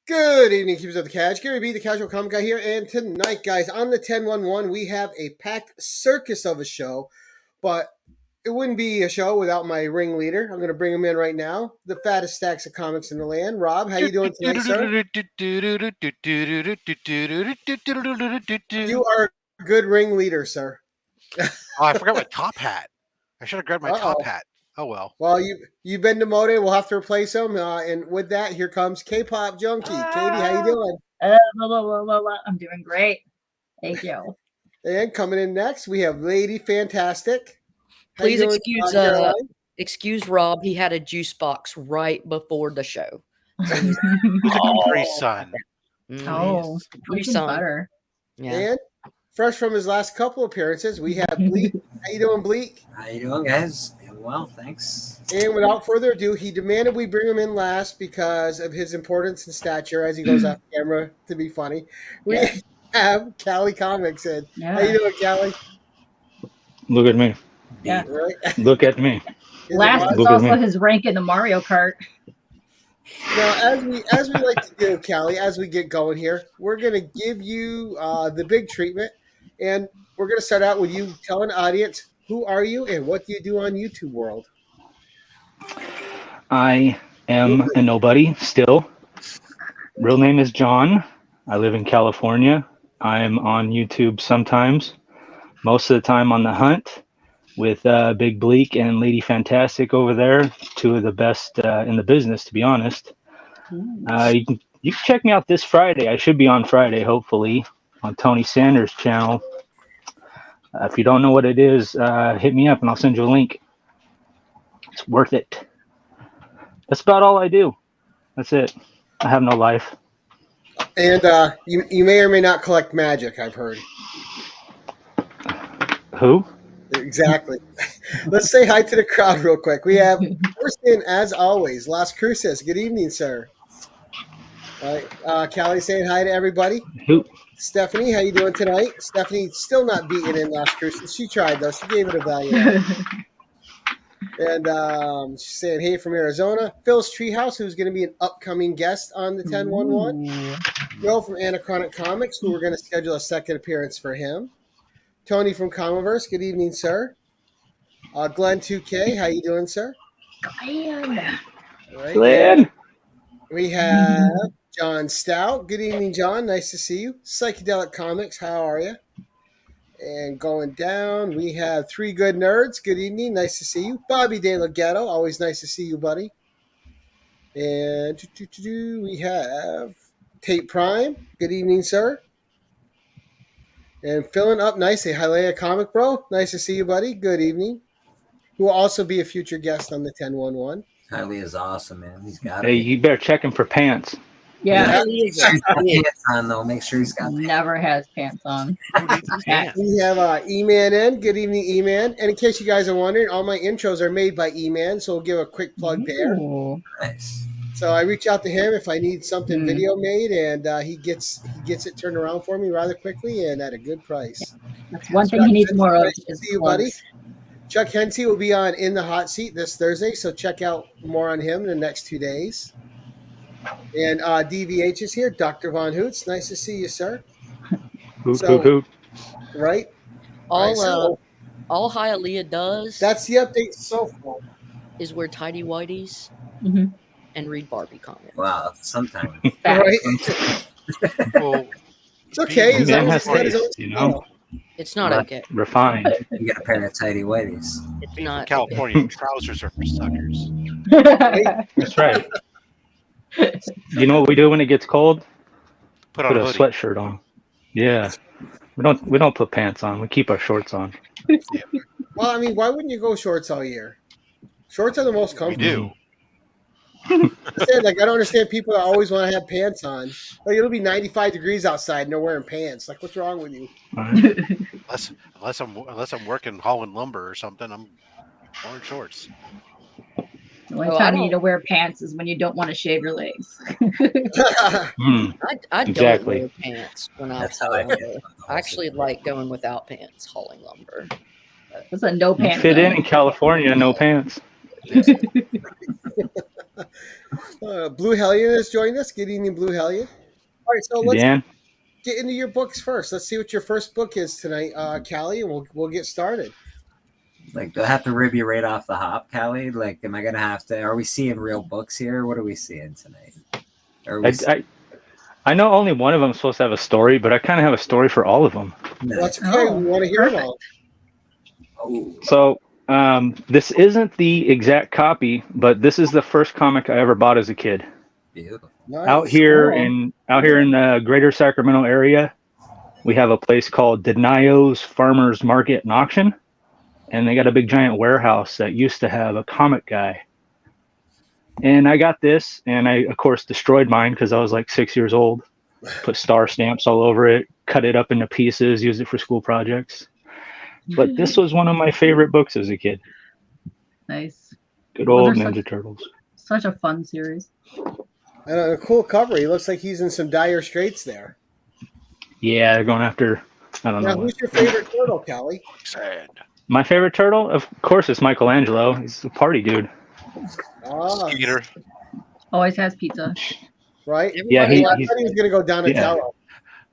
Good evening, keepers of the Cash. Gary B, the Casual Comic Guy here, and tonight, guys, on the 1011, we have a packed circus of a show, but it wouldn't be a show without my ringleader. I'm going to bring him in right now, the fattest stacks of comics in the land. Rob, how you doing tonight, sir? You are a good ringleader, sir. Oh, I forgot my top hat. I should have grabbed my top hat. Oh, well. Well, you've been demoted. We'll have to replace him. And with that, here comes K-pop Junkie. Katie, how you doing? I'm doing great. Thank you. And coming in next, we have Lady Fantastic. How Please you doing, excuse Rob. He had a juice box right before the show. So He's a Capri Sun. Oh, Capri Sun. Butter. Yeah. And fresh from his last couple appearances, we have Bleak. How you doing, Bleak? How you doing, guys? Well, thanks. And without further ado, he demanded we bring him in last because of his importance and stature as he goes off camera to be funny. We have Cali Comix in. Yeah. How you doing, Cali? Look at me. Yeah. Right. Look at me. Last is Look at also me. his rank in the Mario Kart. Now, as we like to do, Cali, as we get going here, we're going to give you the big treatment, and we're going to start out with you telling the audience, who are you and what do you do on YouTube world? I am a nobody still. Real name is John. I live in California. I'm on YouTube sometimes. Most of the time on the hunt with Big Bleak and Lady Fantastic over there. Two of the best in the business, to be honest. You can check me out this Friday. I should be on Friday, hopefully, on Tony Sanders' channel. If you don't know what it is, hit me up and I'll send you a link. It's worth it. That's about all I do. That's it. I have no life. And you may or may not collect magic, I've heard. Who? Exactly. Let's say hi to the crowd real quick. We have, first in, as always, Las Cruces. Good evening, sir. All right. Callie saying hi to everybody. Who? Stephanie, how you doing tonight? Stephanie still not beaten in Las Cruces. She tried, though. She gave it a value. And she's saying, hey, from Arizona. Phil's Treehouse, who's going to be an upcoming guest on the 1011. Will from Anachronic Comics, who we're going to schedule a second appearance for him. Tony from Comiverse, good evening, sir. Glenn 2K, how you doing, sir? Glenn. All right. Glenn. We have John Stout. Good evening, John. Nice to see you. Psychedelic Comics, how are you? And going down, we have Three Good Nerds. Good evening. Nice to see you. Bobby De La Ghetto. Always nice to see you, buddy. And we have Tate Prime. Good evening, sir. And filling up nicely, Hialeah Comic Bro. Nice to see you, buddy. Good evening. Who will also be a future guest on the 1011. Hialeah is awesome, man. He's got Hey, you better check him for pants. Yeah. He's got pants on, though. Make sure he's got Never has pants on. We have E-Man in. Good evening, E-Man. And in case you guys are wondering, all my intros are made by E-Man, so we'll give a quick plug there. Nice. So I reach out to him if I need something video made, and he gets it turned around for me rather quickly and at a good price. That's one thing he needs more of. Nice to see you, buddy. Chuck Hensey will be on In the Hot Seat this Thursday, so check out more on him in the next 2 days. And DVH is here, Dr. Von Hoots. Nice to see you, sir. Hoot. Right? All Hialeah does That's the update so far. is wear tidy whities and read Barbie comics. Wow, sometimes. Right? Well, It's okay. As Man long has as it's got his taste, own you know? It's not okay. Refined. You get a pair of tidy whities. It's in not California, trousers are for suckers. That's right. You know what we do when it gets cold? Put on Put a a hoodie. sweatshirt on. Yeah. We don't put pants on. We keep our shorts on. Well, I mean, why wouldn't you go shorts all year? Shorts are the most We comfortable. do. Like, I don't understand people that always want to have pants on. Like, it'll be 95 degrees outside and they're wearing pants. Like, what's wrong with you? Right? Unless I'm working hauling lumber or something, I'm wearing shorts. The only Oh, I time you need don't- to wear pants is when you don't want to shave your legs. Mm, I don't Exactly. wear pants when I That's how haul I feel lumber. about the whole I actually like going without pants hauling lumber. It's a no you pants fit zone. in California, no pants. Blue Hellion has joined us. Good evening, Blue Hellion. All right, so let's Dan, get into your books first. Let's see what your first book is tonight, Callie, and we'll get started. Like, do I have to rib you right off the hop, Callie? Like, am I gonna have to? Are we seeing real books here? What are we seeing tonight? Are we? I know only one of them is supposed to have a story, but I kind of have a story for all of them. Well, that's okay. Oh, We want to hear them perfect. all. Oh, So this isn't the exact copy, but this is the first comic I ever bought as a kid. beautiful. Nice. Out here Cool. in the greater Sacramento area, we have a place called Denio's Farmers Market and Auction, and they got a big giant warehouse that used to have a comic guy. And I got this, and I of course destroyed mine because I was like 6 years old. Put star stamps all over it, cut it up into pieces, used it for school projects. But this was one of my favorite books as a kid. Nice. Good Well, old they're Ninja such- Turtles. Such a fun series. And a cool cover. He looks like he's in some dire straits there. Yeah, they're going after, I don't Now, know. who's your favorite turtle, Callie? Sad. My favorite turtle, of course, is Michelangelo. He's a party dude. Ah, Skeeter. Always has pizza. right? Yeah, Everybody I likes thought he was going to go Donatello.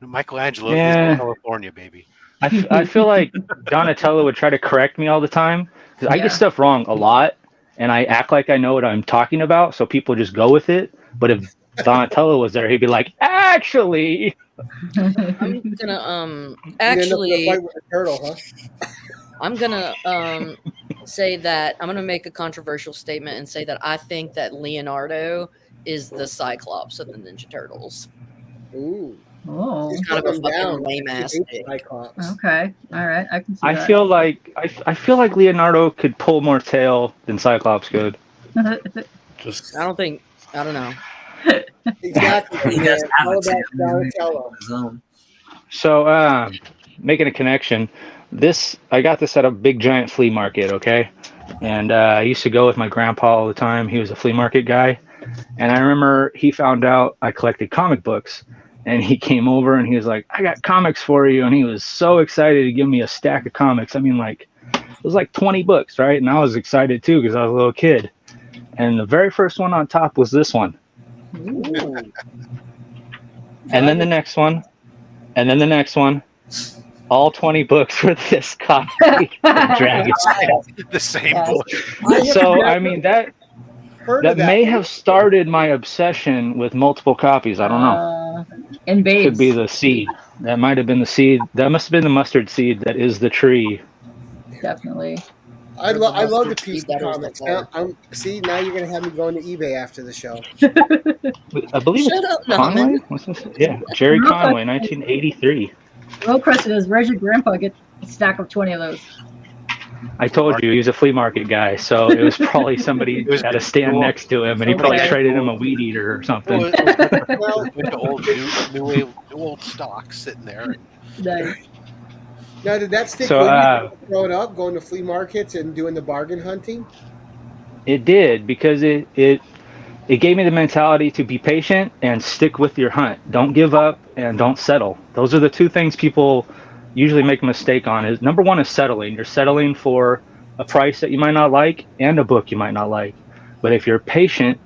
Michelangelo Yeah. is California, baby. I feel like Donatello would try to correct me all the time because I Yeah. get stuff wrong a lot, and I act like I know what I'm talking about, so people just go with it. But if Donatello was there, he'd be like, "Actually, I'm gonna You end up in a actually fight with a turtle, huh? I'm gonna say that I'm gonna make a controversial statement and say that I think that Leonardo is the Cyclops of the Ninja Turtles. Ooh. Oh, He's Kind of a putting him fucking down. lame He ass hates dick. Cyclops. okay. All right. I can see I that. feel like I feel like Leonardo could pull more tail than Cyclops could." Just I don't know. Exactly. He man. does have All a about tail Donatello. of his own. so, making a connection. I got this at a big giant flea market. Okay, and I used to go with my grandpa all the time. He was a flea market guy. And I remember he found out I collected comic books, and he came over and he was like, "I got comics for you." And he was so excited to give me a stack of comics. I mean, like, it was like 20 books, right? And I was excited too because I was a little kid. And the very first one on top was this one. Ooh. And then the next one. And then the next one. All 20 books were this copy of Dragon. The same Yes. book. So, I mean, that Heard of may have started my obsession with multiple copies. I don't know. And babes. Could be the seed. That might have been the seed. That must have been the mustard seed that is the tree. Definitely. I love the Mustard piece seed, of that is comics. the Now, see, now you're going to have me going to eBay after the show. I believe Shut it's up, Conway. Norman. What's this? Yeah, Jerry Conway, 1983. Real question is, where's your grandpa get a stack of 20 of those? I told you he was a flea market guy, so it was probably somebody It was at a stand cool. next to him, and he probably Okay. traded him a weed eater or something. Well, it was Well, a bunch of new old stock sitting there. Nice. now, did that stick So, with you growing up, going to flea markets and doing the bargain hunting? It did because it gave me the mentality to be patient and stick with your hunt. Don't give up and don't settle. Those are the two things people usually make a mistake on. Is number one is settling. You're settling for a price that you might not like and a book you might not like. But if you're patient,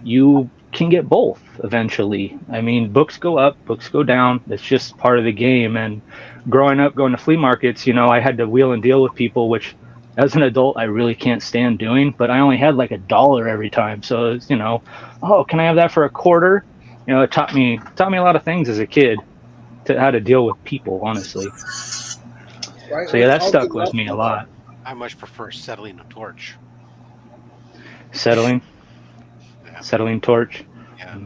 you can get both eventually. I mean, books go up, books go down. That's just part of the game. And growing up, going to flea markets, I had to wheel and deal with people, which as an adult, I really can't stand doing, but I only had like $1 every time. So it's, oh, can I have that for a quarter? It taught me a lot of things as a kid to how to deal with people, honestly. Right? So yeah, that All stuck good with me a lot. I much prefer settling a torch. Settling torch. Yeah.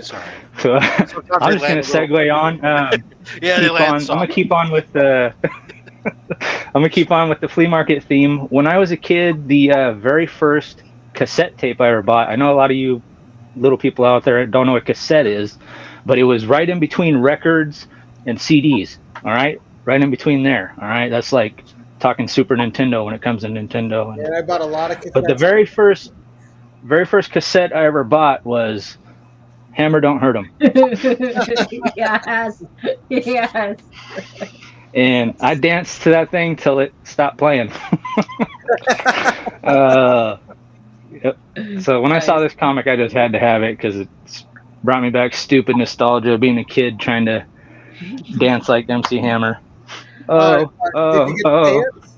Sorry. So Sometimes I'm they just gonna land a little- segue on. Yeah, they land I'm gonna soft. keep on with the. I'm gonna keep on with the flea market theme. When I was a kid, the very first cassette tape I ever bought. I know a lot of you little people out there don't know what cassette is, but it was right in between records and CDs. All right, right in between there. All right, that's like talking Super Nintendo when it comes to Nintendo. And I bought a lot of cassettes. But the very first cassette I ever bought was Hammer Don't Hurt 'Em. Yes. Yes. And I danced to that thing till it stopped playing. Yep. So when I saw this comic, I just had to have it because it's brought me back stupid nostalgia of being a kid trying to dance like MC Hammer. Did you get the pants?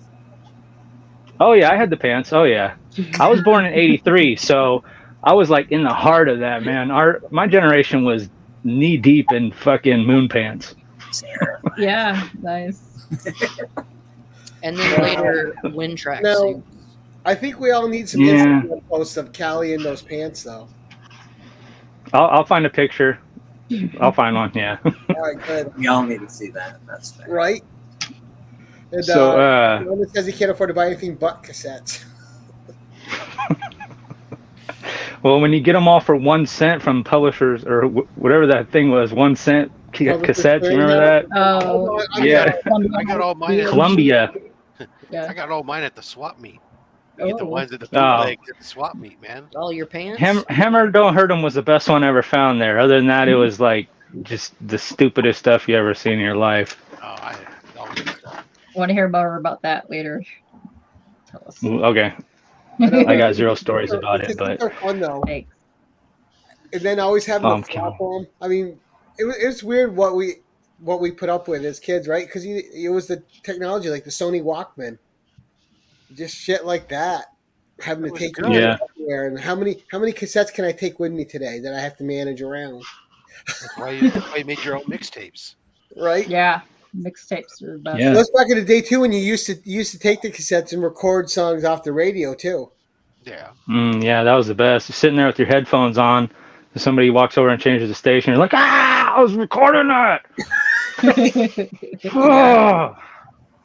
Oh yeah, I had the pants. Oh yeah, I was born in '83, so I was like in the heart of that, man. My generation was knee deep in fucking moon pants. Yeah, nice. And then later, wind track No. suit. I think we all need some Yeah. Instagram posts of Cali in those pants, though. I'll find a picture. I'll find one. Yeah. All right, good. We all need to see that. That's fair. Right? And, So, the one that says he can't afford to buy anything but cassettes. Well, when you get them all for 1 cent from publishers or whatever that thing was, 1 cent cassettes. You remember that? Oh, Yeah. I got all mine. Columbia. Yeah. I got all mine at the swap meet. You Oh. get the ones at the Oh. bootleg at the swap meet, man. All your pants. Hammer Don't Hurt 'Em was the best one I ever found there. Other than that, it was like just the stupidest stuff you ever seen in your life. Oh, I all good stuff. Want to hear more about that later? Tell us. Okay. I got zero stories about it, but They're fun, though. Thanks. And then always having I'm to flop them. I mean, it's weird what we put up with as kids, right? Because it was the technology, like the Sony Walkman, just shit like that. Having It to was take good. them Yeah. everywhere. And how many cassettes can I take with me today that I have to manage around? That's why you made your own mixtapes. Right? Yeah, mixtapes are the best. Yeah. That's back in the day too, when you used to take the cassettes and record songs off the radio too. Yeah. yeah, that was the best. You're sitting there with your headphones on, and somebody walks over and changes the station. You're like, I was recording that. Oh,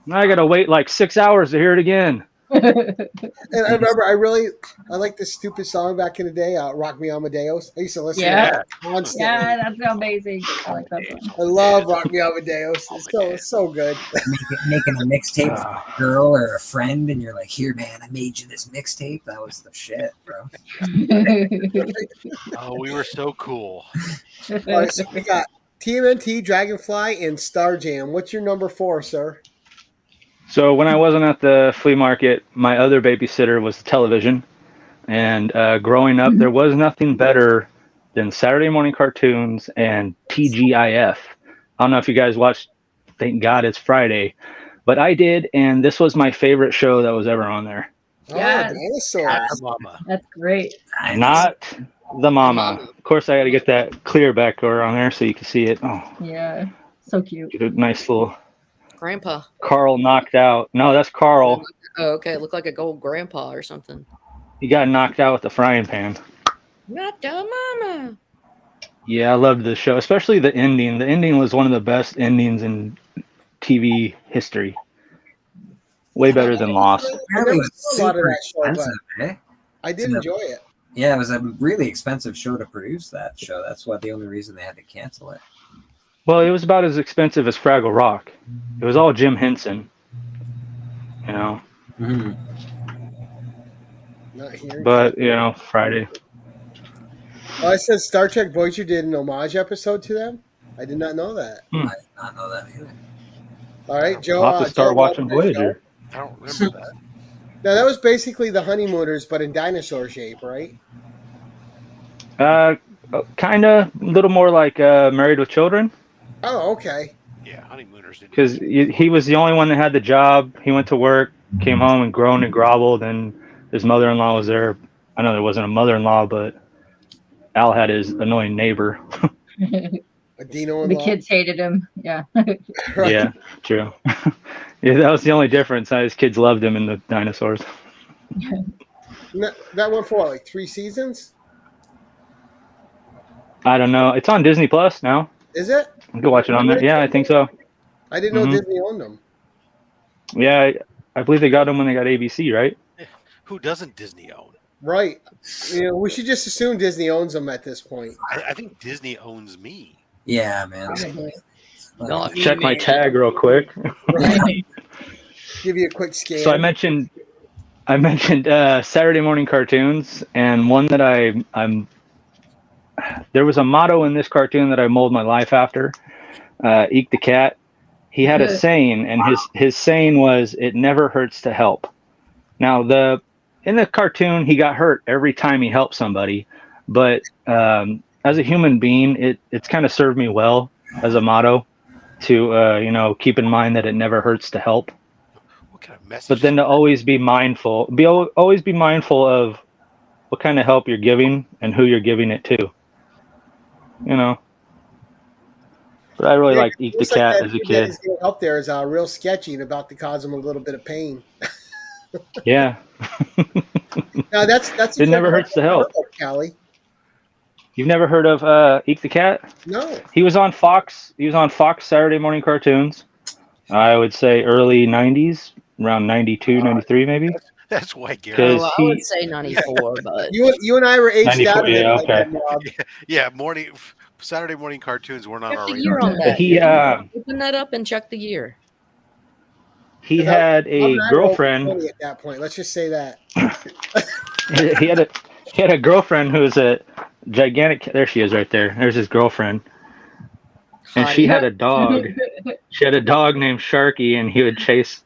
now I gotta wait like 6 hours to hear it again. And I remember I liked this stupid song back in the day, Rock Me Amadeus. I used to listen to Yeah. that constantly. Yeah, that's amazing. I like that one. I love Rock Me Amadeus. It's so good. Making a mixtape for a girl or a friend, and you're like, "Here, man, I made you this mixtape." That was the shit, bro. Oh, we were so cool. All right, so we got TMNT, Dragonfly, and Star Jam. What's your number 4, sir? So when I wasn't at the flea market, my other babysitter was the television. And growing up, there was nothing better than Saturday morning cartoons and TGIF. I don't know if you guys watched Thank God It's Friday, but I did, and this was my favorite show that was ever on there. Yes. Oh, Not dinosaurs. the mama. That's great. Not the mama. Of course, I got to get that clear backdoor on there so you can see it. Oh, Yeah, so cute. get a nice little Grandpa. Carl knocked out. No, that's Carl. Oh, okay. It looked like a gold grandpa or something. He got knocked out with the frying pan. Not the mama. Yeah, I loved the show, especially the ending. The ending was one of the best endings in TV history. Way better than Lost. Apparently, it was A lot of super that show, but expensive, eh? I did enjoy it. Yeah, it was a really expensive show to produce that show. That's why the only reason they had to cancel it. Well, it was about as expensive as Fraggle Rock. It was all Jim Henson, you know. Mm-hmm. Not here. But Friday. Oh, I said Star Trek Voyager did an homage episode to them. I did not know that. I did not know that either. All right, Joe. I'll have to start Joe, watching welcome to the Voyager. I don't remember that. show. Now that was basically the Honeymooners, but in dinosaur shape, right? Kind of, a little more like Married with Children, Oh, okay. Yeah, honeymooners didn't. because he was the only one that had the job. He went to work, came home and groaned and groveled, and his mother-in-law was there. I know there wasn't a mother-in-law, but Al had his annoying neighbor. A Dino The kids hated him. Yeah. Right. Yeah, true. Yeah, that was the only difference. His kids loved him in the dinosaurs. That went for what, like 3 seasons? I don't know. It's on Disney Plus now. Is it? You can watch it on there. Yeah, I think so. I didn't know Mhm. Disney owned them. Yeah, I believe they got them when they got ABC, right? Who doesn't Disney own? Right. We should just assume Disney owns them at this point. I think Disney owns me. Yeah, man. Probably. Not Check my me. tag real quick. Right. Give you a quick scan. So I mentioned Saturday morning cartoons, and one that I'm. There was a motto in this cartoon that I mold my life after. Eek the cat. He had a saying, and his saying was, "It never hurts to help." Now in the cartoon, he got hurt every time he helped somebody, but as a human being, it's kind of served me well as a motto to keep in mind that it never hurts to help. What kind of message? But then to always be mindful, always be mindful of what kind of help you're giving and who you're giving it to. But I really liked Eek the Looks like Cat that as a dude kid. that is going to help there is real sketchy and about to cause him a little bit of pain. Yeah. Now that's It never hurts to help. Cali. You've never heard of Eek the Cat? No. He was on Fox. He was on Fox Saturday morning cartoons. I would say early 90s, around 92, 93 maybe. That's white, Gary. Because I would say 94, but You and I were aged 94, out of it. yeah, like okay. that, Rob. Yeah, Saturday morning cartoons were not check our the radar. year on that. He Open that up and check the year. he had a girlfriend. At that point, let's just say that. he had a girlfriend who was a gigantic. There she is, right there. There's his girlfriend, and she had a dog. She had a dog named Sharky, and he would chase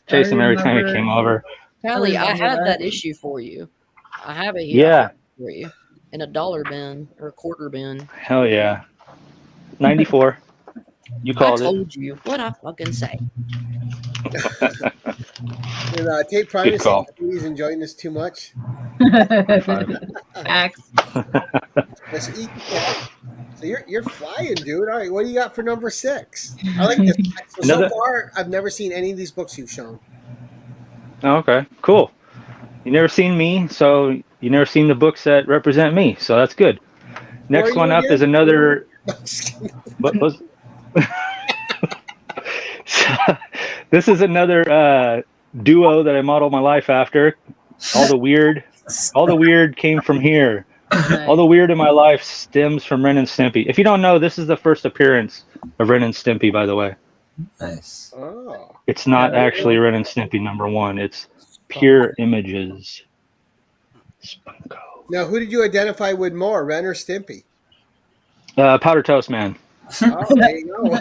him every time he came over. Callie, I remember had that. that issue for you. I have it here Yeah, for you in a $1 bin or a quarter bin. hell yeah. 94. You I called it. told you what I fucking say. And, Tate Primus, call. he's enjoying this too much. Axe. Let's eat the cat. So you're flying, dude. All right, what do you got for number 6? I like this. So far, I've never seen any of these books you've shown. Oh, okay, cool. You never seen me, so you never seen the books that represent me, so that's good. Next one up is another. What was? This is another duo that I modeled my life after. All the weird came from here. All the weird in my life stems from Ren and Stimpy. If you don't know, this is the first appearance of Ren and Stimpy, by the way. Nice. Oh. It's not actually Ren and Stimpy #1. It's pure images. Spunko. Now, who did you identify with more, Ren or Stimpy? Powder Toast Man. Oh, there you go.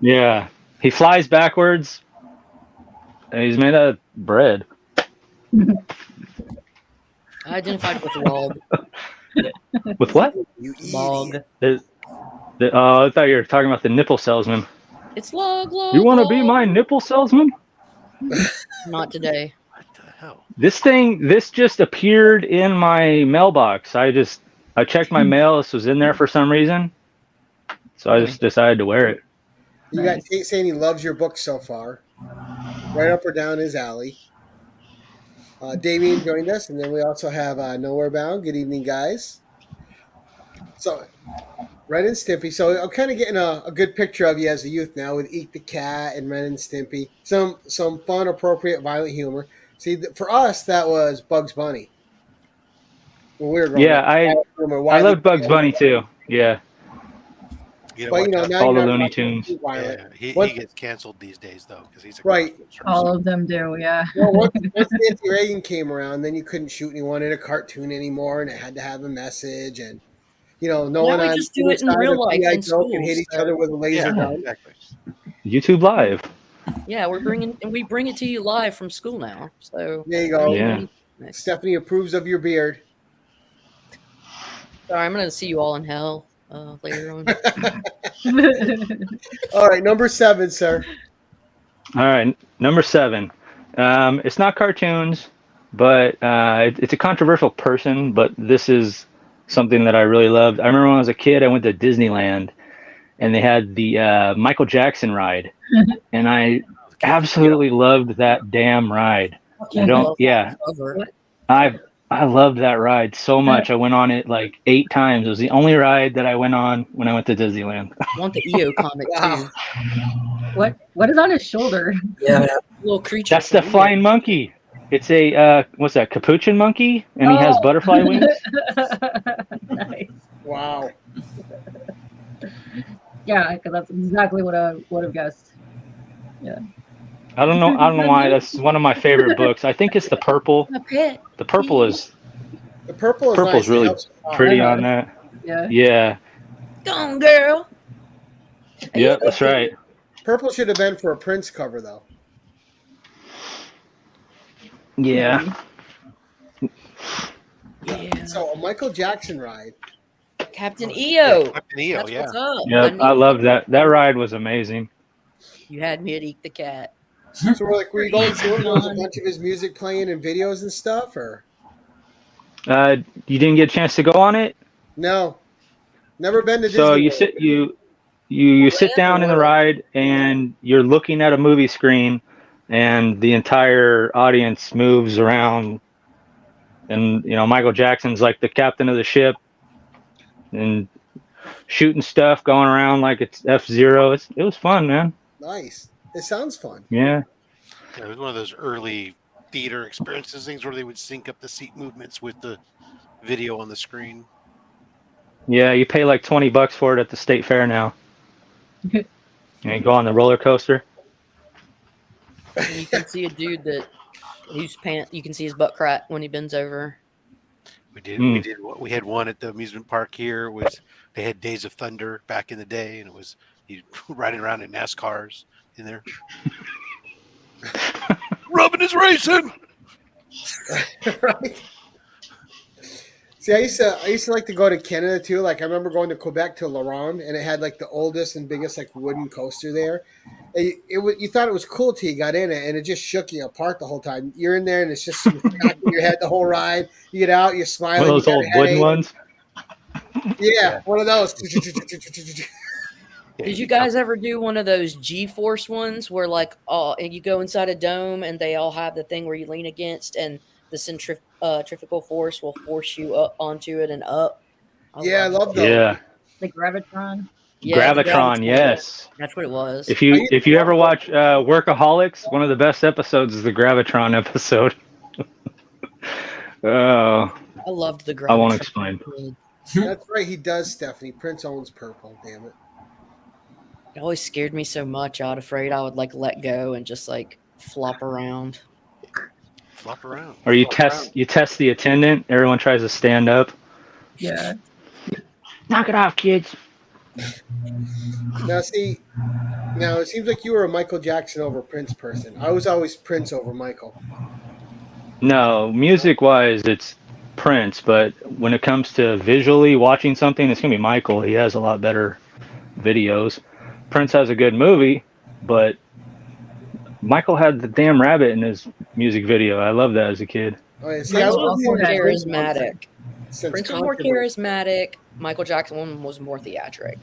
Yeah. He flies backwards. And he's made of bread. I identified with Log. With what? You Log. I thought you were talking about the nipple salesman. It's Log. You want to be my nipple salesman? Not today. What the hell? This just appeared in my mailbox. I checked my mail. This was in there for some reason. So I just decided to wear it. You got Tate saying he loves your book so far. Right up or down his alley. Damien joined us, and then we also have Nowhere Bound. Good evening, guys. So, Ren and Stimpy. So I'm kind of getting a good picture of you as a youth now with Eek the Cat and Ren and Stimpy. Some fun, appropriate, violent humor. See, for us, that was Bugs Bunny. When we were growing up. I loved Bugs Bunny too. Yeah. But now all the you're Looney not Tunes. Yeah, he gets canceled these days though because he's a right. All of them do, yeah. Well, once Nancy Reagan came around, then you couldn't shoot anyone in a cartoon anymore, and it had to have a message, and no one we on just do it in real life in Joe can hit each other with a laser gun. Exactly. YouTube Live. Yeah, we bring it to you live from school now. So There you go. Yeah. Nice. Stephanie approves of your beard. Sorry, I'm gonna see you all in hell later on. All right, number 7, sir. All right, number 7. It's not cartoons, but it's a controversial person, but this is something that I really loved. I remember when I was a kid, I went to Disneyland, and they had the Michael Jackson ride, and I absolutely loved that damn ride. I loved that ride so much. I went on it like 8 times. It was the only ride that I went on when I went to Disneyland. I want the EO comic too. What is on his shoulder? Yeah. Little creature. That's the flying monkey. It's a what's that? Capuchin monkey, and he has butterfly wings. Nice. Wow. Yeah, because that's exactly what I would have guessed. Yeah. I don't know. I don't know why. That's one of my favorite books. I think it's the purple. My pet. The purple is The purple is purple's nice. It really helps a lot. pretty Uh-huh. on that. Yeah. Yeah. Go on, girl. Yep, that's right. Purple should have been for a Prince cover, though. Yeah. Yeah. So a Michael Jackson ride. Captain EO. Captain EO, That's yeah. what's up. Yep. I love that. That ride was amazing. You had me at Eat the Cat. So we're like, were you going through it? There was a bunch of his music playing and videos and stuff, or You didn't get a chance to go on it? no? Never been to Disney. So you World. sit you sit down in the ride and you're looking at a movie screen and the entire audience moves around, and Michael Jackson's like the captain of the ship and shooting stuff going around like it's F-Zero. It was fun, man. Nice. It sounds fun. Yeah. It was one of those early theater experiences, things where they would sync up the seat movements with the video on the screen. Yeah, you pay like $20 for it at the state fair now. And you go on the roller coaster. And you can see a dude that whose pant you can see his butt crack when he bends over. We had one at the amusement park here. They had Days of Thunder back in the day, and it was he riding around in NASCARs in there. Rubbing his racing. Right. See, I used to like to go to Canada too. Like I remember going to Quebec to Laurent, and it had like the oldest and biggest like wooden coaster there. And you thought it was cool till you got in it, and it just shook you apart the whole time. You're in there, and it's just smacking your head the whole ride. You get out, you're smiling. One of those old wooden ones. Yeah, one of those. Did you guys ever do one of those G-force ones where like you go inside a dome and they all have the thing where you lean against and the centrifugal force will force you up onto it and up? I love those. Yeah. The Gravitron. Yeah, Gravitron, yes. That's what it was. If you ever watch Workaholics, one of the best episodes is the Gravitron episode. Oh, I loved the Gravitron. I won't explain. That's right. He does, Stephanie. Prince owns purple. Damn it. It always scared me so much. I was afraid I would like let go and just like flop around. Flop around. Or you Flop test the attendant. Everyone tries to stand up. Yeah. Knock it off, kids. Now it seems like you were a Michael Jackson over Prince person. I was always Prince over Michael. No, music-wise, it's Prince. But when it comes to visually watching something, it's gonna be Michael. He has a lot better videos. Prince has a good movie, but Michael had the damn rabbit in his music video. I loved that as a kid. Oh, yeah. See, Prince I was more that charismatic. since Prince was more controversy. charismatic. Michael Jackson was more theatric.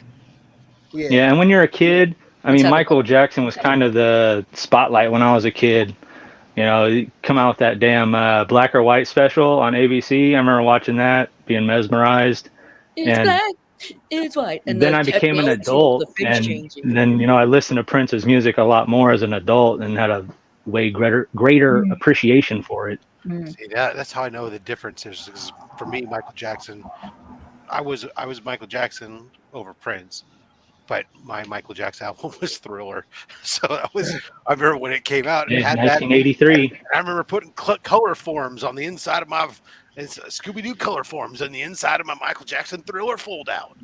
Yeah, and when you're a kid, I mean, Let's have Michael Jackson was kind of the spotlight when I was a kid. He come out with that damn black or white special on ABC. I remember watching that, being mesmerized. It's And black, it's white. And then the I became an technology, adult, the face and changing. then I listened to Prince's music a lot more as an adult, and had a way greater appreciation for it. See, that's how I know the difference is. 'Cause for me, Michael Jackson, I was Michael Jackson over Prince, but my Michael Jackson album was Thriller. So I remember when it came out, it Yeah, had 1983. that. I remember putting color forms on the inside of my Scooby-Doo color forms on the inside of my Michael Jackson Thriller fold-out.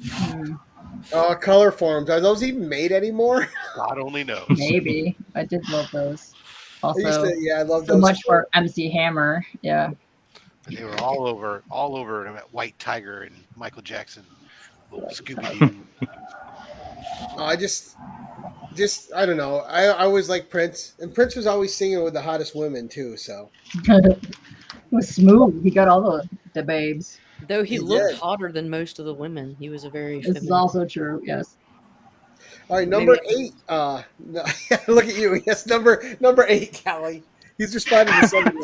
Color forms. Are those even made anymore? God only knows. Maybe. I did love those. Also, I love so those. much for MC Hammer. Yeah. They were all over White Tiger and Michael Jackson, little Scooby-Doo. I just I don't know. I always liked Prince, and Prince was always singing with the hottest women too. So It was smooth. He got all the babes. Though he He looked did. hotter than most of the women. He was a very This is feminine. also true. Yes. all right, number 8. No, look at you. Yes, number 8, Callie. He's responding to something.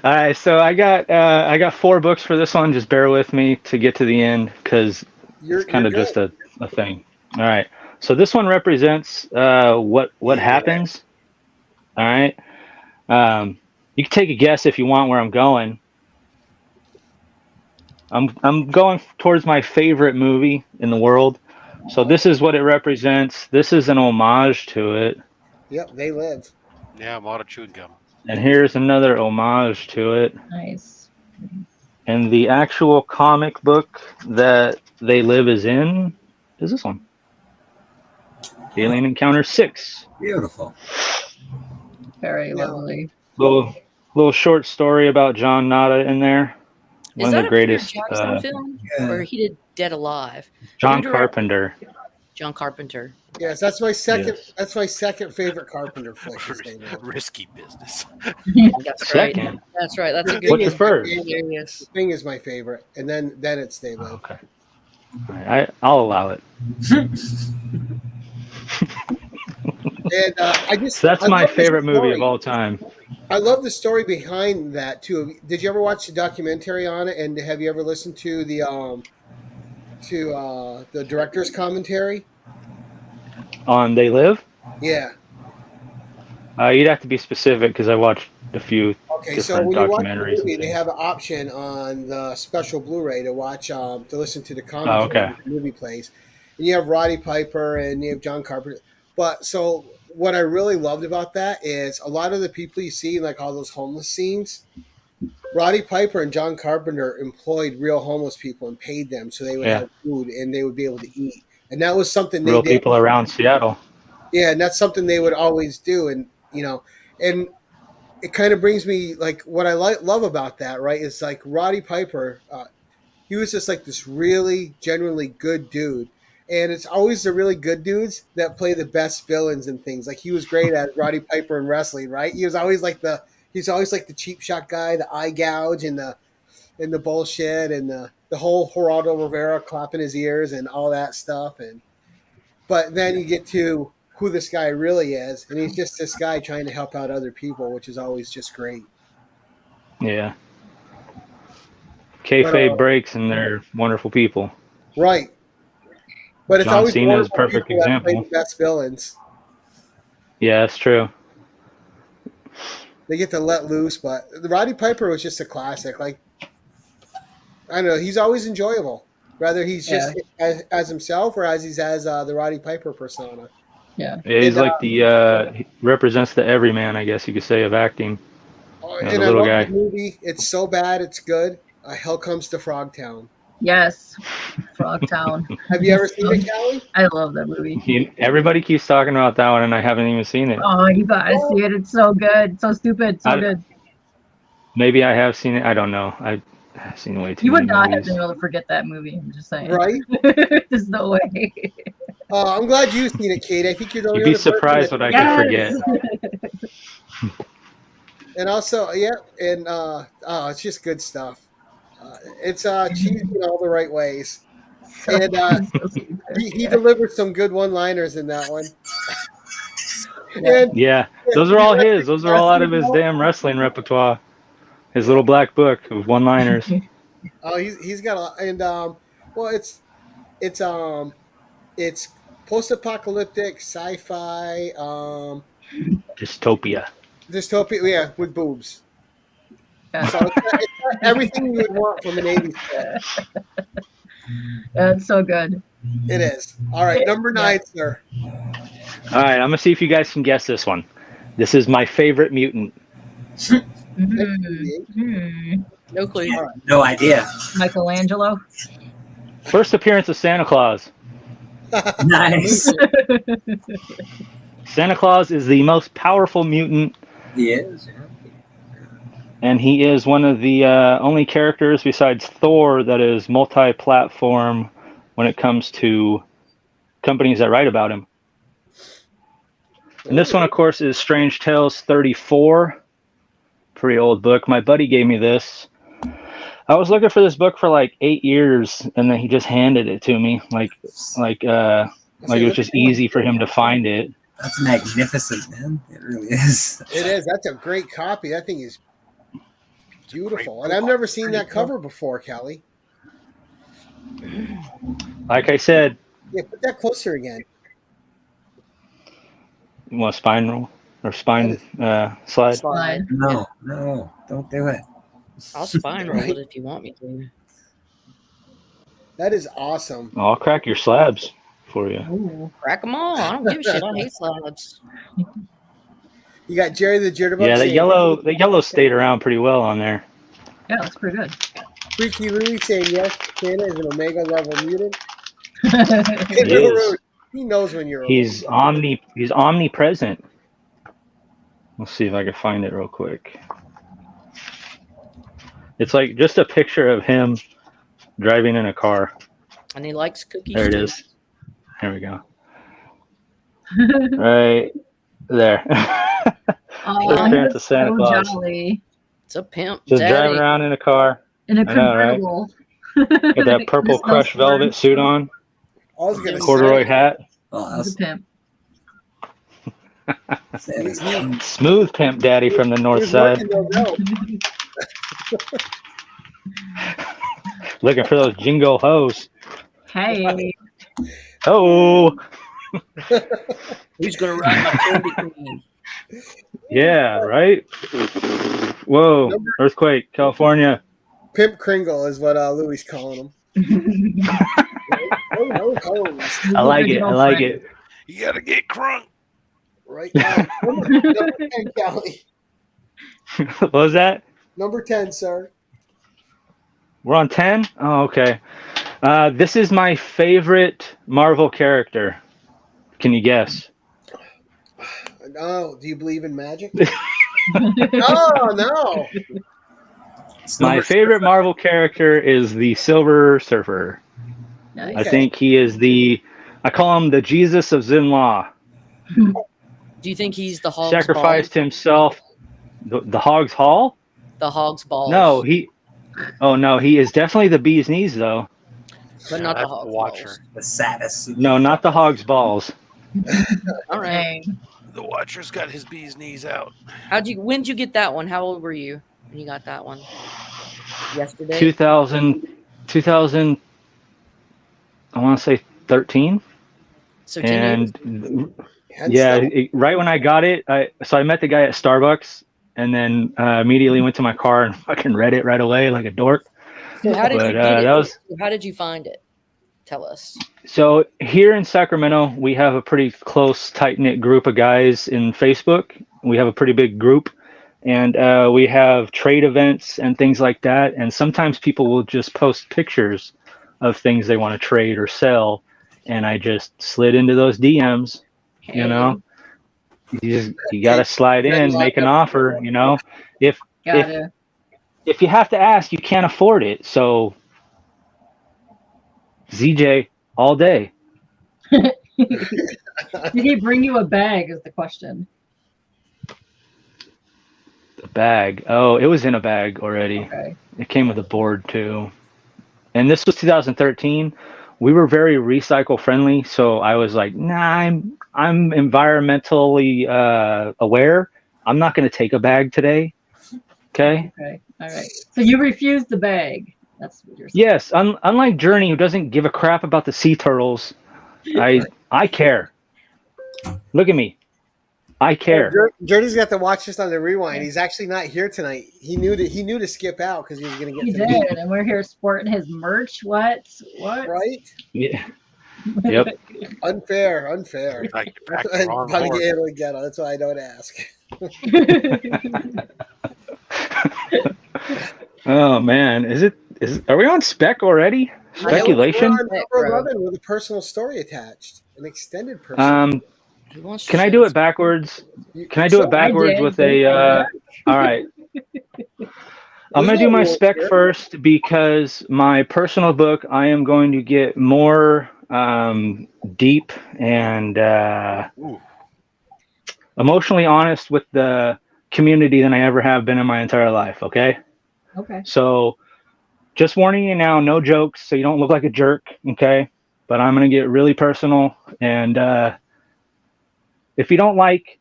All right, so I got 4 books for this one. Just bear with me to get to the end because it's kind of just a thing. All right, so this one represents what happens. All right, you can take a guess if you want where I'm going. I'm going towards my favorite movie in the world. So this is what it represents. This is an homage to it. Yep, they lived. Yeah, I'm out of chewing gum. And here's another homage to it. Nice. And the actual comic book that They Live is in is this one. Alien Encounter 6. Beautiful. Very Yeah. lovely. Little short story about John Nada in there. Is One that of the a Peter greatest. Jackson film? Yeah. Or he did Dead Alive? John Who directed- Carpenter. John Carpenter. Yes, that's my second. Yes. That's my second favorite Carpenter flick. is They Live. Risky business. That's right. Second. That's right. That's a The good Thing What's is the my first? favorite. Yes. The Thing is my favorite, and then it's They Live. Okay. All right, I'll allow it. And I just So that's I my love the favorite movie story. of all time. I love the story behind that too. Did you ever watch the documentary on it? And have you ever listened to the director's commentary? On They Live? Yeah. You'd have to be specific because I watched a few Okay, so different when you watch the documentaries. movie, and they things. have an option on the special Blu-ray to watch to listen to the Oh, commentary okay. when the movie plays. And you have Roddy Piper and you have John Carpenter. But so what I really loved about that is a lot of the people you see, like all those homeless scenes, Roddy Piper and John Carpenter employed real homeless people and paid them so they would Yeah. have food and they would be able to eat. And that was something they Real did. people around Seattle. Yeah, and that's something they would always do. And, and it kind of brings me like what I love about that, right? Is like Roddy Piper, he was just like this really genuinely good dude. And it's always the really good dudes that play the best villains and things. Like he was great at Roddy Piper in wrestling, right? He's always like the cheap shot guy, the eye gouge and the bullshit and the whole Geraldo Rivera clapping his ears and all that stuff. But then you get to who this guy really is, and he's just this guy trying to help out other people, which is always just great. Yeah. Kayfabe But, breaks and they're wonderful people. Right. But it's John always Cena's wonderful perfect people that play example. the best villains. Yeah, that's true. They get to let loose, but the Roddy Piper was just a classic. Like, I don't know, he's always enjoyable. Whether he's just as himself or as he's as the Roddy Piper persona. Yeah. Yeah, he's And, like he represents the everyman, I guess you could say, of acting. And the I little love guy. the movie. It's so bad, it's good. Hell Comes to Frogtown. Yes. Frogtown. Have you ever seen it, Callie? I love that movie. Everybody keeks talking about that one, and I haven't even seen it. Oh, you gotta see it. It's so good. So stupid. So good. Maybe I have seen it. I don't know. I've seen way too You many would not have movies. been able to forget that movie. I'm just saying. Right? There's no way. I'm glad you've seen it, Kate. I think you're the only You'd be other person surprised that- what I could forget. And also, yeah, and it's just good stuff. It's cheesy in all the right ways. And So stupid. he delivered some good one-liners in that one. And Yeah, those are all his. Those are all out of his damn wrestling repertoire. His little black book of one-liners. he's got a lot. And well, it's post-apocalyptic sci-fi Dystopia. dystopia, yeah, with boobs. Yeah. So it's got everything you would want from an 80s film. It's so good. It is. All right, number 9, sir. All right, I'm gonna see if you guys can guess this one. This is my favorite mutant. No clue. No idea. Michelangelo. First appearance of Santa Claus. Nice. Santa Claus is the most powerful mutant, He is. Yeah. and he is one of the only characters besides Thor that is multi-platform when it comes to companies that write about him. And this one, of course, is Strange Tales 34. Pretty old book. My buddy gave me this. I was looking for this book for like 8 years, and then he just handed it to me. Like it was just easy for him to find it. That's magnificent, man. It really is. It is. That's a great copy. That thing is beautiful. And I've never seen that cover before, Callie. Like I said, Yeah, put that closer again. you want a spine roll or spine slide? Slide. No, don't do it. I'll spine roll it if you want me to. That is awesome. I'll crack your slabs for you. Ooh. Crack them all. I don't give a shit. I hate slabs. You got Jerry the Jitterbug. Yeah, saying, the yellow stayed around pretty well on there. Yeah, that's pretty good. Freaky Louie saying yes, Santa is an Omega level mutant. He is. He knows when you're He's omnipresent. Let's see if I can find it real quick. It's like just a picture of him driving in a car. And he likes cookies. There it too. is. There we go. Right there. Appearance of Santa so Claus. jolly. It's a pimp. Just daddy. driving around in a car In a I know, right? convertible. with that purple This crushed snowstorm. velvet suit on, I was gonna corduroy say, hat. Well, He's a pimp. Santa's Smooth pimp daddy from the he north was side. working those out. Looking for those jingle hoes. Hey. Oh, Who's gonna ride my candy queen? yeah, right? Whoa, earthquake, California. Pimp Kringle is what Louie's calling him. I like it. I like it. You gotta get crunk. Right now, number 10, Cali. What was that? Number 10, sir. We're on 10? Oh, okay. This is my favorite Marvel character. Can you guess? Oh, do you believe in magic? Oh, no. My favorite Marvel character is the Silver Surfer. Nice. I think he is I call him the Jesus of Zinlaw. Do you think he's the hog's Sacrificed ball? himself. The Hog's Hall? The hog's balls. No, he is definitely the bee's knees, though. but not the That's hog's Watcher. balls. the saddest. No, not the Hog's balls. All right. Dang. The Watcher's got his bee's knees out. When'd you get that one? How old were you when you got that one? Yesterday. 2000, I want to say 13. So 10 years. And Hence yeah, the- right when I got it, I met the guy at Starbucks, and then immediately went to my car and fucking read it right away like a dork. So how did But, you get it? that was- How did you find it? Tell us. So here in Sacramento, we have a pretty close, tight-knit group of guys in Facebook. We have a pretty big group, and we have trade events and things like that. And sometimes people will just post pictures of things they want to trade or sell, and I just slid into those DMs. You know, you got to slide in, make an offer. You know, if Gotta. you have to ask, you can't afford it. So ZJ all day. Did he bring you a bag? Is the question. The bag. Oh, it was in a bag already. Okay. It came with a board too. And this was 2013. We were very recycle friendly, so I was like, nah, I'm environmentally aware. I'm not going to take a bag today. Okay. Okay. All right. So you refused the bag. That's what you're saying. Yes. Unlike Journey, who doesn't give a crap about the sea turtles, I care. Look at me. I care. Journey's got to watch this on the rewind. He's actually not here tonight. He knew to skip out because he was going to He get some did, and we're here sporting his merch. What? right. Yeah. Yep. Unfair. Like you're back I'm to wrong probably horse. getting able to get on. That's why I don't ask. Oh man, are we on spec already? Speculation? We're on number 11 with a personal story attached, an extended personal. He wants to Can I share do his- it backwards? Can I do it backwards did. with a all right. I'm going to do my spec first because my personal book, I am going to get more deep and emotionally honest with the community than I ever have been in my entire life, okay? Okay. So just warning you now, no jokes, so you don't look like a jerk, okay? But I'm going to get really personal, and if you don't like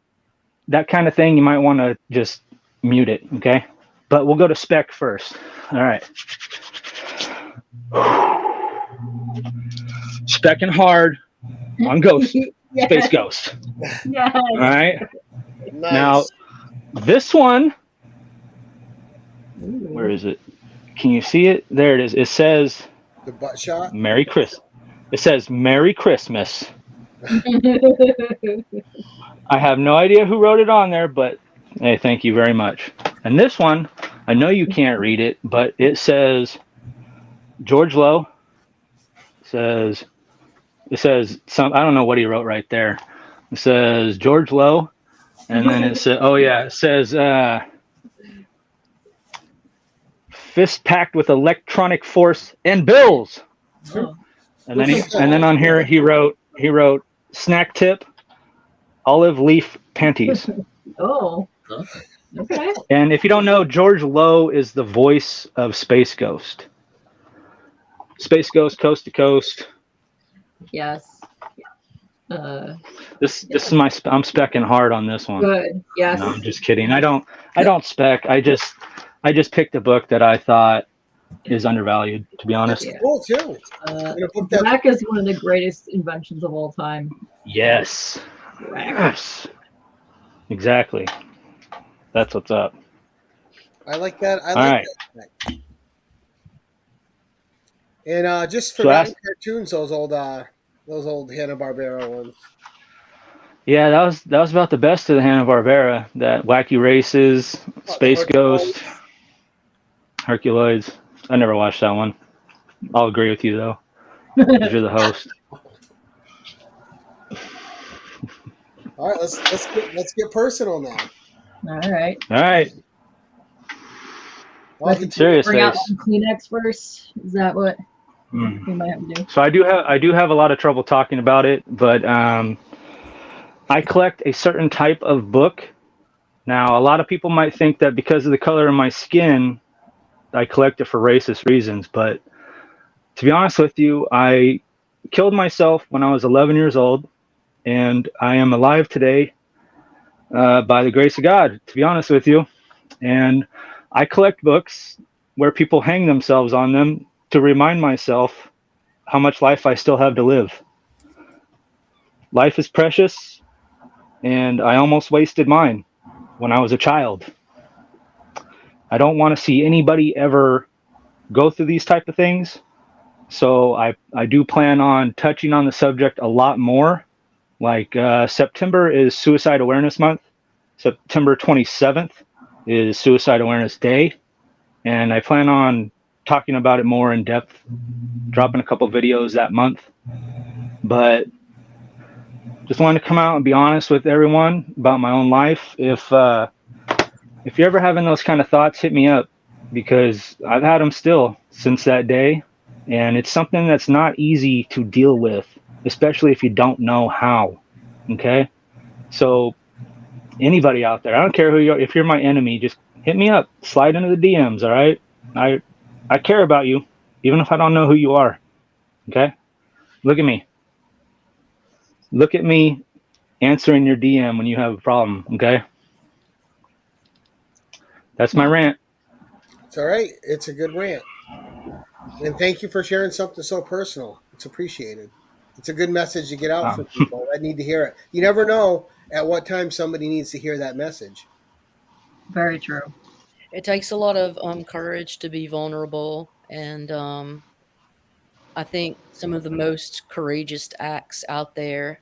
that kind of thing, you might want to just mute it, okay? But we'll go to spec first. All right. Specking hard on Ghost, Yes. Space Ghost. Yes. All right. Nice. Now, this one, where is it? Can you see it? There it is. It says the butt shot. Merry Christmas. It says Merry Christmas. I have no idea who wrote it on there, but Hey, thank you very much. And this one, I know you can't read it, but it says George Lowe. It says some. I don't know what he wrote right there. It says George Lowe, and then it says, oh yeah, it says fist packed with electronic force and bills. Oh. And then on here he wrote snack tip, olive leaf panties. Oh. Okay. And if you don't know, George Lowe is the voice of Space Ghost. Space Ghost, Coast to Coast. Yes. This is my I'm specking hard on this one. Good. Yes. No, I'm just kidding. I don't spec. I just picked a book that I thought is undervalued, to be honest. Yeah. Cool too. Black is one of the greatest inventions of all time. Yes. Black. Yes. Exactly. That's what's up. I like that. I All like right. that. And just for So cartoons, those old Hanna-Barbera ones. Yeah, that was about the best of the Hanna-Barbera. That Wacky Races, Space Ghost, Herculoids. I never watched that one. I'll agree with you though, because you're the host. All right, let's get personal now. All right. All right. Well, Serious Bring out face. some Kleenex first. Is that what we might have to do? So I do have a lot of trouble talking about it, but I collect a certain type of book. Now, a lot of people might think that because of the color of my skin, I collect it for racist reasons. But to be honest with you, I killed myself when I was 11 years old, and I am alive today by the grace of God, to be honest with you. And I collect books where people hang themselves on them to remind myself how much life I still have to live. Life is precious, and I almost wasted mine when I was a child. I don't want to see anybody ever go through these type of things. So I do plan on touching on the subject a lot more. Like September is Suicide Awareness Month. September 27th is Suicide Awareness Day. And I plan on talking about it more in depth, dropping a couple videos that month. But just wanted to come out and be honest with everyone about my own life. If you're ever having those kind of thoughts, hit me up, because I've had them still since that day. And it's something that's not easy to deal with, especially if you don't know how. Okay? So anybody out there, I don't care who you are, if you're my enemy, just hit me up, slide into the DMs, all right? I care about you, even if I don't know who you are. Okay? Look at me. Look at me answering your DM when you have a problem, okay? That's my rant. It's all right. It's a good rant. And thank you for sharing something so personal. It's appreciated. It's a good message to get out for people that need to hear it. You never know at what time somebody needs to hear that message. Very true. It takes a lot of courage to be vulnerable, and I think some of the most courageous acts out there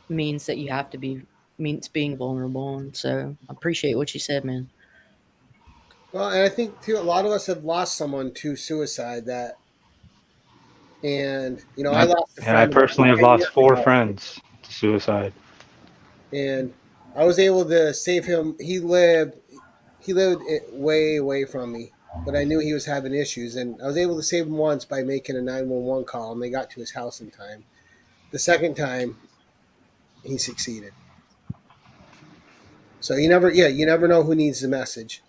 means that you have to means being vulnerable. And so I appreciate what you said, man. Well, and I think too, a lot of us have lost someone to suicide. I lost a friend. I personally have 10 lost years 4 ago, friends to suicide. and I was able to save him. He lived way away from me, but I knew he was having issues, and I was able to save him once by making a 911 call, and they got to his house in time. The second time, he succeeded. So you never know who needs the message.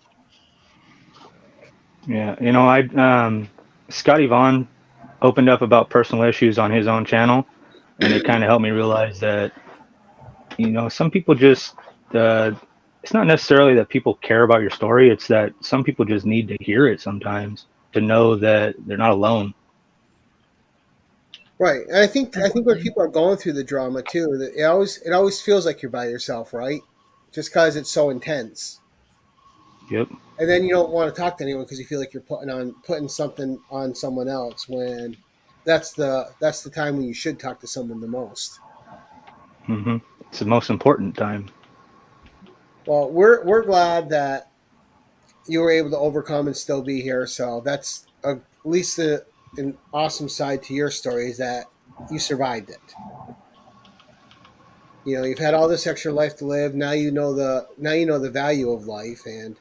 Yeah, Scotty Vaughn opened up about personal issues on his own channel, and it kind of helped me realize that, some people just, it's not necessarily that people care about your story, it's that some people just need to hear it sometimes to know that they're not alone. Right, and I think when people are going through the drama too, that it always feels like you're by yourself, right? Just because it's so intense. Yep. And then you don't want to talk to anyone because you feel like you're putting something on someone else, when that's the time when you should talk to someone the most. Mm-hmm. It's the most important time. Well, we're glad that you were able to overcome and still be here. So that's at least an awesome side to your story is that you survived it. You've had all this extra life to live. Now you know the value of life, and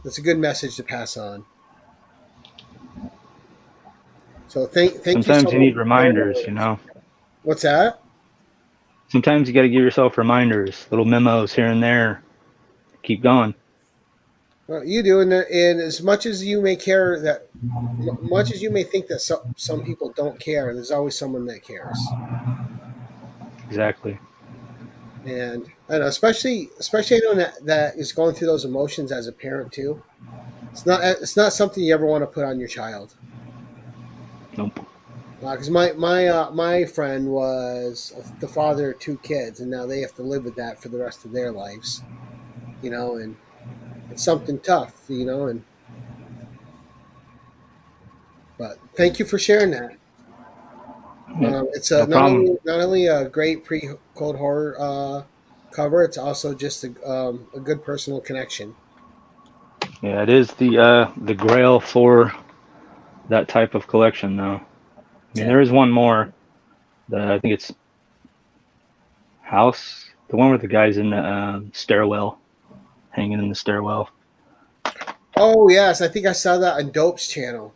that's a good message to pass on. So thank you so Sometimes you much need for sharing reminders, with you us. know. What's that? Sometimes you got to give yourself reminders, little memos here and there. Keep going. Well, you do, and as much as you may care that, much as you may think that some people don't care, there's always someone that cares. Exactly. And I know, especially anyone that is going through those emotions as a parent too. It's not something you ever want to put on your child. Nope. Because my friend was the father of two kids, and now they have to live with that for the rest of their lives. And it's something tough. But thank you for sharing that. Yeah, It's no not only a great pre-code horror cover, it's also just a good personal connection. Yeah, it is the grail for that type of collection, though. I mean, there is one more. I think it's House, the one where the guy's in the stairwell, hanging in the stairwell. Oh yes, I think I saw that on Dope's channel.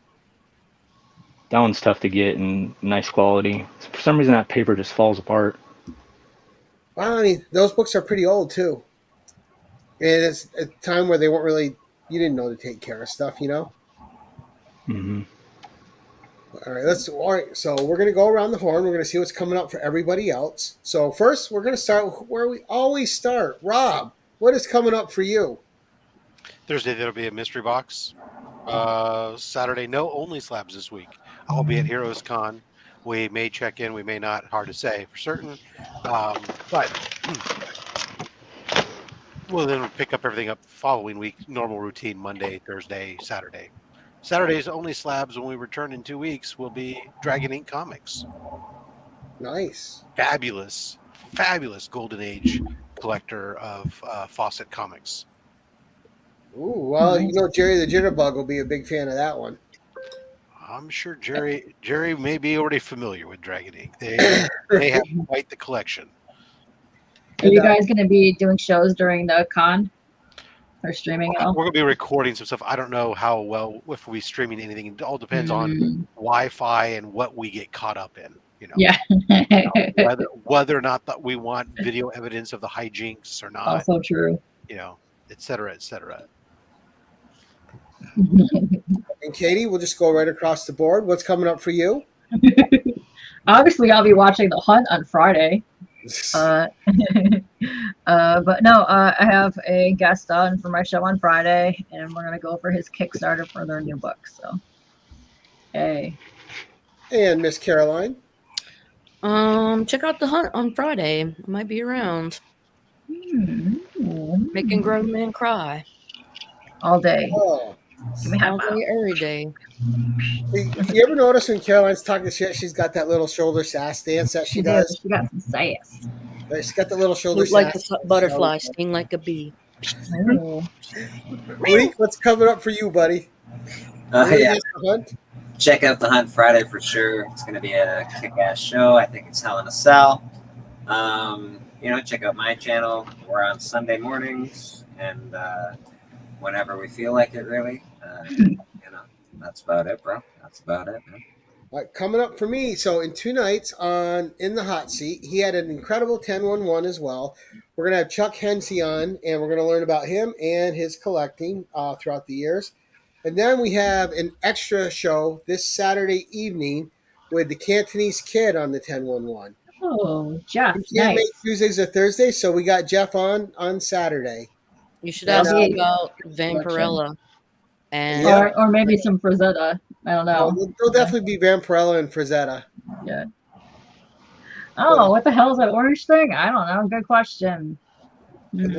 That one's tough to get and nice quality. For some reason, that paper just falls apart. Well, I mean, those books are pretty old too, and it's a time where they weren't really. You didn't know to take care of stuff. Hmm. All right. So we're gonna go around the horn. We're gonna see what's coming up for everybody else. So first, we're gonna start where we always start. Rob, what is coming up for you? Thursday there'll be a mystery box. Saturday, no only slabs this week. I'll be at Heroes Con. We may check in, we may not. Hard to say for certain. But we'll then pick up everything up the following week. Normal routine: Monday, Thursday, Saturday. Saturday's only slabs when we return in 2 weeks will be Dragon Ink Comics. Nice. Fabulous, fabulous golden age collector of Fawcett comics. Ooh, well, Jerry the Jitterbug will be a big fan of that one. I'm sure Jerry may be already familiar with Dragon Ink. They have quite the collection. Are you guys going to be doing shows during the con or streaming at all? We're going to be recording some stuff. I don't know how well if we streaming anything. It all depends on Wi-Fi and what we get caught up in. Yeah. Whether or not that we want video evidence of the hijinks or not. Also true. Et cetera, et cetera. And Katie, we'll just go right across the board. What's coming up for you? Obviously, I'll be watching The Hunt on Friday. But no, I have a guest on for my show on Friday, and we're gonna go over his Kickstarter for their new book. So, hey. And Miss Caroline. Check out The Hunt on Friday. I might be around. Making grown men cry. All day. Oh. Give me All day, every day. You ever notice when Caroline's talking shit, she's got that little shoulder sass dance that she does? She got some sass. She's got the little shoulder Look like sass. a butterfly, sting like a bee. Oh. Bleak, what's coming up for you, buddy? Yeah. The Hunt? Check out The Hunt Friday for sure. It's going to be a kick-ass show. I think it's hell in a cell. Check out my channel. We're on Sunday mornings and whenever we feel like it, really. That's about it, bro. That's about it, man. All right, coming up for me. So in 2 nights on In the Hot Seat, he had an incredible 10-1-1 as well. We're going to have Chuck Hensey on, and we're going to learn about him and his collecting throughout the years. And then we have an extra show this Saturday evening with the Cantonese Kid on the 10-1-1. Oh, Jeff. We can't Nice. make Tuesdays or Thursdays, so we got Jeff on Saturday. You should ask Yeah. him about Vampirella. And Yeah. Or maybe some Frazetta. I don't know. There'll definitely be Vampirella and Frazetta. Yeah. Oh, what the hell is that orange thing? I don't know. Good question. And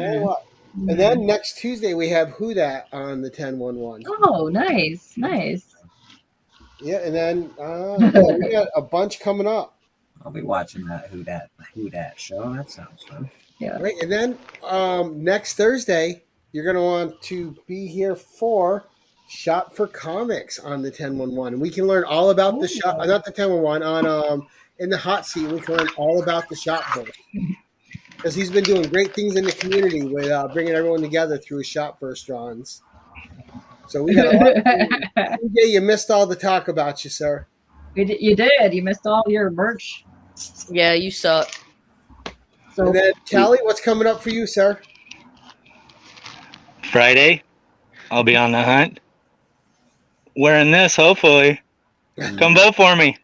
then next Tuesday we have Who Dat on the 10-1-1. Oh, nice. Nice. Yeah, and then we got a bunch coming up. I'll be watching that Who Dat show. That sounds fun. Yeah. Right, and then next Thursday, you're going to want to be here for Shop for Comics on the 1011. And we can learn all about the shop, not the 1011, on in the hot seat. We can learn all about the shop verse. Because he's been doing great things in the community with bringing everyone together through his shop verse drawings. So we got a lot. TJ, you missed all the talk about you, sir. You did. You missed all your merch. Yeah, you suck. So And then, Cali, what's coming up for you, sir? Friday, I'll be on the hunt. Wearing this, hopefully. Come vote for me.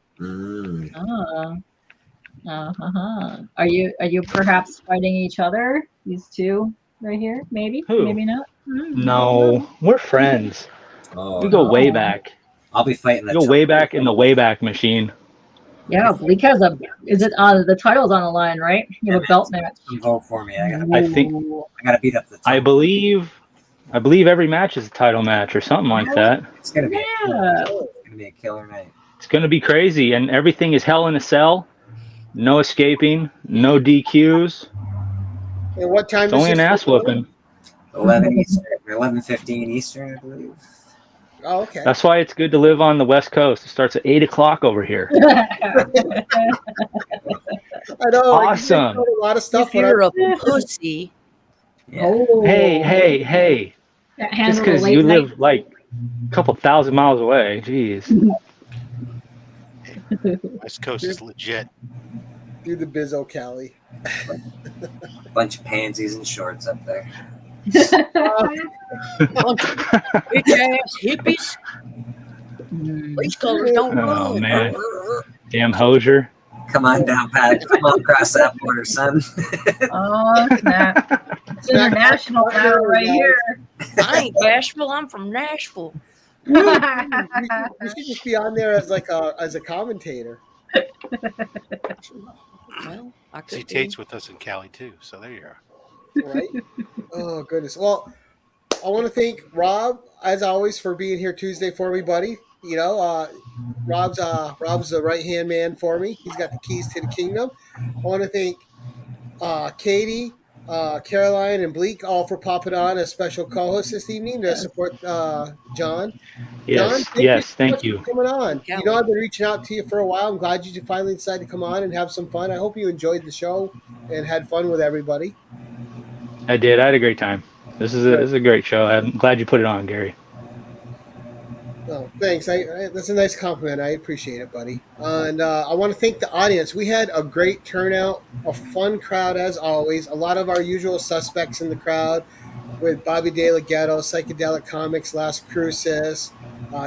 Are you perhaps fighting each other? These two right here? Maybe. Who? Maybe not. No, we're friends. Oh, We go way back. I'll be fighting We go way back in the Wayback Machine. Yeah, because of the title's on the line, right? You have a belt match. Vote for me. I gotta beat up the. I believe every match is a title match or something like that. It's gonna be. Yeah. It's gonna be a killer night. It's gonna be crazy, and everything is hell in a cell. No escaping, no DQs. And what time It's only an ass whooping. 11 Eastern, 11:15 Eastern, I believe. Oh, okay. That's why it's good to live on the West Coast. It starts at 8 o'clock over here. I know. Awesome. A lot of stuff. If you're a pussy, Yeah. Oh. Hey. That Just handle because late you night. live like a couple thousand miles away. Jeez. West Coast is legit. Do the Bizzo, Cali. Bunch of pansies and shorts up there. bunch of bitch ass hippies. These colors don't Oh, run. man. Damn Hosier. Come on down, Pat. Come on across that border, son. Oh snap! It's international now, right here. I ain't Nashville. I'm from Nashville. You should just be on there as as a commentator. Well, I could See, be. Tate's with us in Cali too, so there you are. Right? Oh goodness. Well, I want to thank Rob as always for being here Tuesday for me, buddy. You know, Rob's the right hand man for me. He's got the keys to the kingdom. I want to thank Katie, Caroline, and Bleak all for popping on as special co-hosts this evening to support John. Yes, John, thank so you. much for coming on. Yeah. You know, I've been reaching out to you for a while. I'm glad you finally decided to come on and have some fun. I hope you enjoyed the show and had fun with everybody. I did. I had a great time. This is a great show. I'm glad you put it on, Gary. Oh, thanks. That's a nice compliment. I appreciate it, buddy. And I want to thank the audience. We had a great turnout, a fun crowd as always. A lot of our usual suspects in the crowd, with Bobby De La Ghetto, Psychedelic Comics, Las Cruces,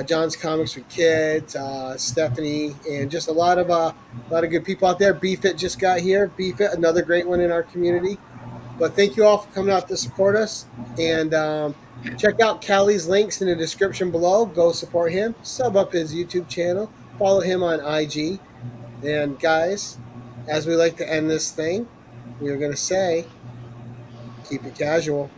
John's Comics for Kids, Stephanie, and just a lot of good people out there. BFIT just got here. BFIT, another great one in our community. But thank you all for coming out to support us. And check out Cali's links in the description below. Go support him. Sub up his YouTube channel. Follow him on IG. And guys, as we like to end this thing, we're going to say, keep it casual.